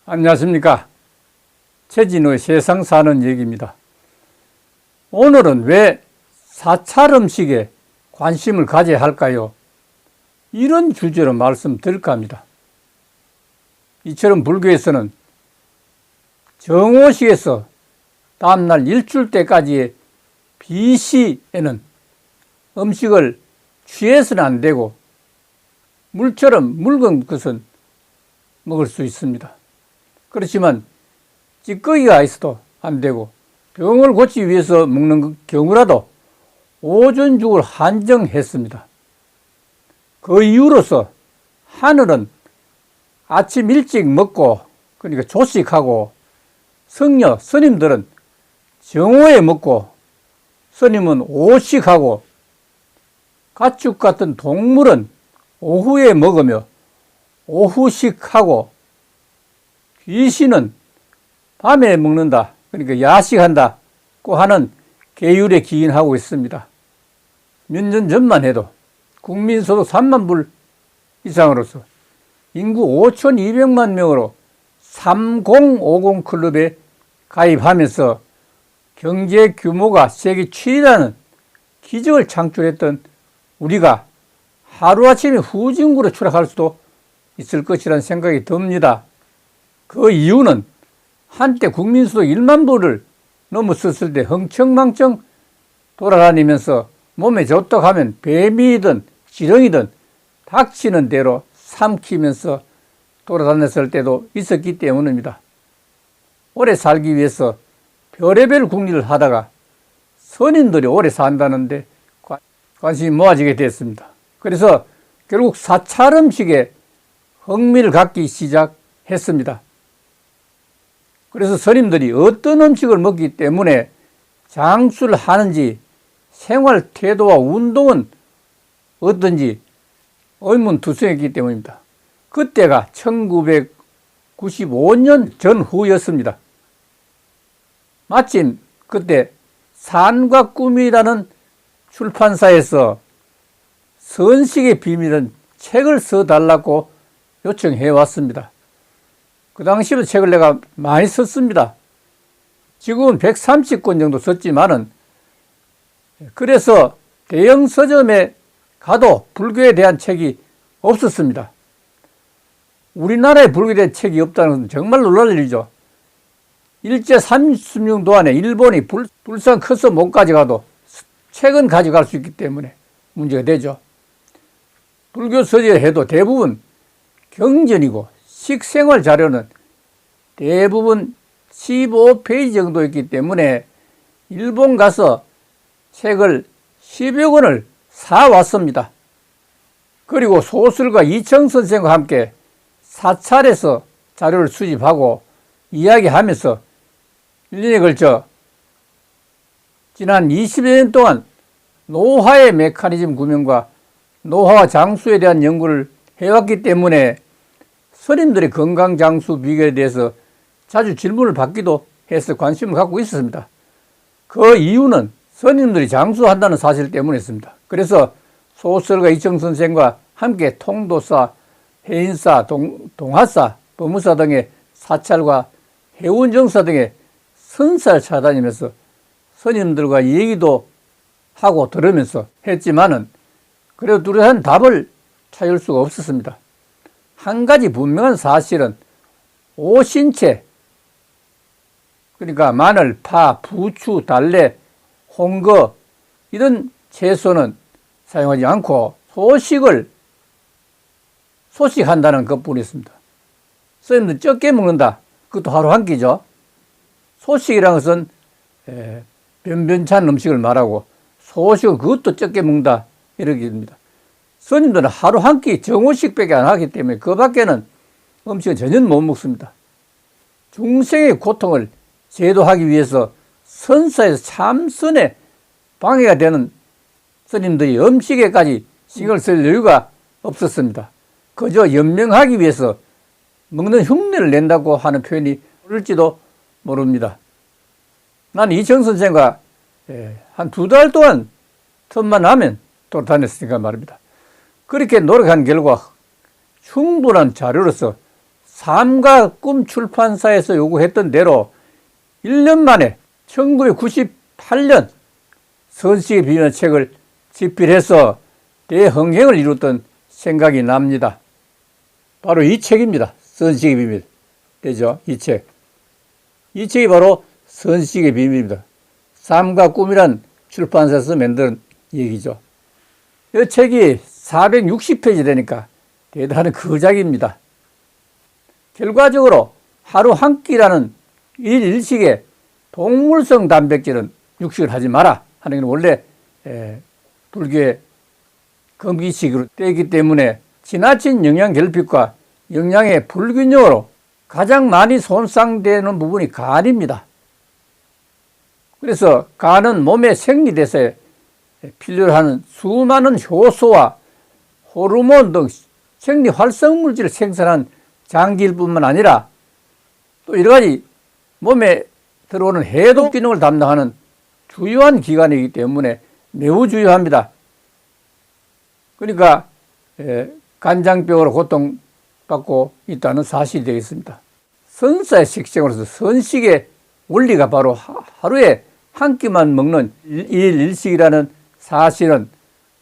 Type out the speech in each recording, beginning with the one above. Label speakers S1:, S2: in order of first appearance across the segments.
S1: 안녕하십니까. 최진우의 세상 사는 얘기입니다. 오늘은 왜 사찰 음식에 관심을 가져야 할까요? 이런 주제로 말씀드릴까 합니다. 이처럼 불교에서는 정오식에서 다음날 일출 때까지의 비시에는 음식을 취해서는 안 되고 물처럼 묽은 것은 먹을 수 있습니다. 그렇지만 찌꺼기가 있어도 안 되고 병을 고치기 위해서 먹는 경우라도 오존죽을 한정했습니다. 그 이유로서 하늘은 아침 일찍 먹고 그러니까 조식하고 성녀, 스님들은 정오에 먹고 스님은 오식하고 가축 같은 동물은 오후에 먹으며 오후식하고 귀신은 밤에 먹는다. 그러니까 야식한다고 하는 계율에 기인하고 있습니다. 몇 년 전만 해도 국민소득 3만 불 이상으로서 인구 5,200만 명으로 3050 클럽에 가입하면서 경제 규모가 세계 7위라는 기적을 창출했던 우리가 하루아침에 후진국으로 추락할 수도 있을 것이라는 생각이 듭니다. 그 이유는 한때 국민소득 1만 불을 넘었을 때 흥청망청 돌아다니면서 몸에 좋다고 하면 뱀이든 지렁이든 닥치는 대로 삼키면서 돌아다녔을 때도 있었기 때문입니다. 오래 살기 위해서 별의별 궁리를 하다가 선인들이 오래 산다는데 관심이 모아지게 됐습니다. 그래서 결국 사찰 음식에 흥미를 갖기 시작했습니다. 그래서 스님들이 어떤 음식을 먹기 때문에 장수를 하는지 생활 태도와 운동은 어떤지 의문투성이었기 때문입니다. 그때가 1995년 전후였습니다. 마침 그때 산과 꿈이라는 출판사에서 선식의 비밀은 책을 써달라고 요청해 왔습니다. 그 당시에도 책을 내가 많이 썼습니다. 지금은 130권 정도 썼지만은 그래서 대형 서점에 가도 불교에 대한 책이 없었습니다. 우리나라에 불교에 대한 책이 없다는 것은 정말 놀랄 일이죠. 일제 30년 동안에 일본이 불상 커서 못 가져가도 책은 가져갈 수 있기 때문에 문제가 되죠. 불교 서적을 해도 대부분 경전이고 식생활 자료는 대부분 15페이지 정도였기 때문에 일본 가서 책을 10여 권을 사왔습니다. 그리고 소설가 이청 선생과 함께 사찰에서 자료를 수집하고 이야기하면서 1년에 걸쳐 지난 20여 년 동안 노화의 메커니즘 구명과 노화와 장수에 대한 연구를 해왔기 때문에 스님들의 건강 장수 비결에 대해서 자주 질문을 받기도 해서 관심을 갖고 있었습니다. 그 이유는 스님들이 장수한다는 사실 때문이었습니다. 그래서 소설가 이청 선생과 함께 통도사, 해인사, 동화사, 법무사 등의 사찰과 해운정사 등의 선사를 찾아다니면서 스님들과 얘기도 하고 들으면서 했지만은 그래도 뚜렷한 답을 찾을 수가 없었습니다. 한 가지 분명한 사실은 오신채, 그러니까 마늘, 파, 부추, 달래, 홍거 이런 채소는 사용하지 않고 소식한다는 것뿐이었습니다. 스님들 적게 먹는다. 그것도 하루 한 끼죠. 소식이라는 것은 변변찮은 음식을 말하고 소식은 그것도 적게 먹는다 이렇게 됩니다. 스님들은 하루 한 끼 정오식밖에 안 하기 때문에 그 밖에는 음식은 전혀 못 먹습니다. 중생의 고통을 제도하기 위해서 선사에서 참선에 방해가 되는 스님들이 음식에까지 신경을 쓸 여유가 없었습니다. 그저 연명하기 위해서 먹는 흉내를 낸다고 하는 표현이 그럴지도 모릅니다. 난 이청 선생과 한 2달 동안 틈만 나면 돌아다녔으니까 말입니다. 그렇게 노력한 결과 충분한 자료로서 삶과 꿈 출판사에서 요구했던 대로 1년 만에 1998년 선식의 비밀 책을 집필해서 대흥행을 이뤘던 생각이 납니다. 바로 이 책입니다. 선식의 비밀. 되죠? 이 책. 이 책이 바로 선식의 비밀입니다. 삶과 꿈이란 출판사에서 만든 얘기죠. 이 책이 460페이지 되니까 대단한 거작입니다. 결과적으로 하루 한 끼라는 일식에 동물성 단백질은 육식을 하지 마라 하는 건 원래 불교의 금기식으로 되어 있기 때문에 지나친 영양 결핍과 영양의 불균형으로 가장 많이 손상되는 부분이 간입니다. 그래서 간은 몸의 생리대사에 필요로 하는 수많은 효소와 호르몬 등 생리 활성물질을 생산한 장기일 뿐만 아니라 또 여러 가지 몸에 들어오는 해독 기능을 담당하는 주요한 기관이기 때문에 매우 중요합니다. 그러니까 간장병으로 고통받고 있다는 사실이 되겠습니다. 선사의 식생으로서 선식의 원리가 바로 하루에 한 끼만 먹는 일식이라는 사실은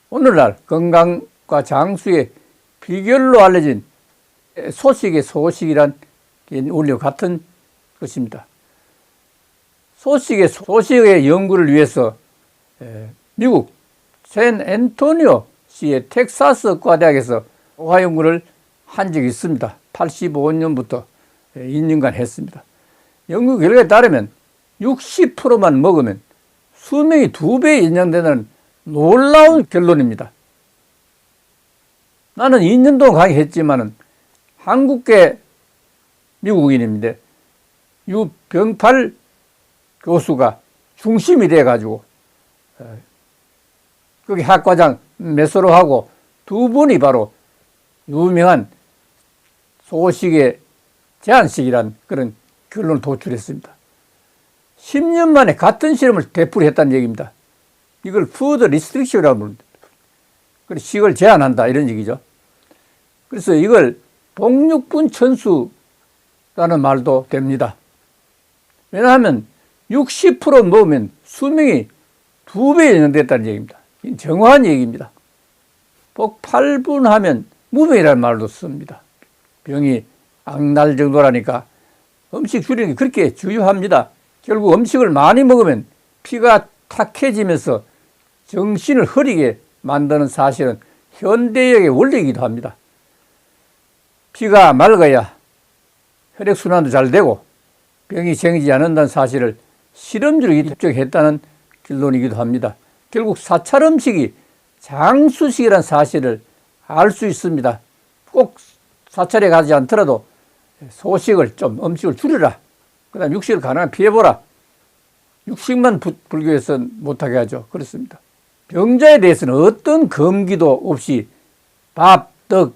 S1: 오늘날 건강과 장수의 비결로 알려진 소식의 소식이란 원리와 같은 것입니다. 소식의 연구를 위해서 미국 샌 앤토니오 시의 텍사스 과대학에서 오화 연구를 한 적이 있습니다. 85년부터 2년간 했습니다. 연구 결과에 따르면 60%만 먹으면 수명이 2배 연장되는 놀라운 결론입니다. 나는 2년 동안 강의했지만은 한국계 미국인인데 유병팔 교수가 중심이 돼가지고 거기 학과장 메소로하고 두 분이 바로 유명한 소식의 제한식이란 그런 결론을 도출했습니다. 10년 만에 같은 실험을 되풀이했다는 얘기입니다. 이걸 푸드 리스트릭션이라고 부릅니다. 그래서 식을 제한한다 이런 얘기죠. 그래서 이걸 복육분 천수라는 말도 됩니다. 왜냐하면 60% 먹으면 수명이 2배 연장됐다는 얘기입니다. 정확한 얘기입니다. 복 8분 하면 무병이라는 말도 씁니다. 병이 악날 정도라니까 음식 줄이는 게 그렇게 중요합니다. 결국 음식을 많이 먹으면 피가 탁해지면서 정신을 흐리게 만드는 사실은 현대의학의 원리이기도 합니다. 피가 맑아야 혈액순환도 잘 되고 병이 생기지 않는다는 사실을 실험적으로 입증했다는 결론이기도 합니다. 결국 사찰 음식이 장수식이라는 사실을 알 수 있습니다. 꼭 사찰에 가지 않더라도 소식을 좀 음식을 줄여라. 그 다음 육식을 가능하면 피해보라. 육식만 불교에서는 못하게 하죠. 그렇습니다. 병자에 대해서는 어떤 금기도 없이 밥, 떡,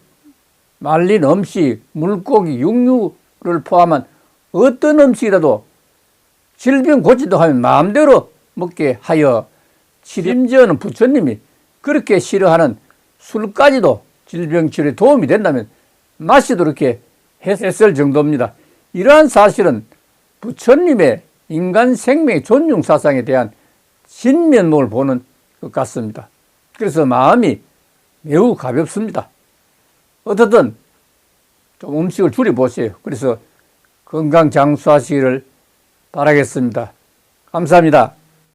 S1: 말린 음식, 물고기, 육류를 포함한 어떤 음식이라도 질병 고치도 하면 마음대로 먹게 하여 심지어는 부처님이 그렇게 싫어하는 술까지도 질병 치료에 도움이 된다면 마시도록 이렇게 했을 정도입니다. 이러한 사실은 부처님의 인간 생명의 존중 사상에 대한 진면목을 보는 것 같습니다. 그래서 마음이 매우 가볍습니다. 어떻든 좀 음식을 줄여보세요. 그래서 건강 장수하시기를 바라겠습니다. 감사합니다.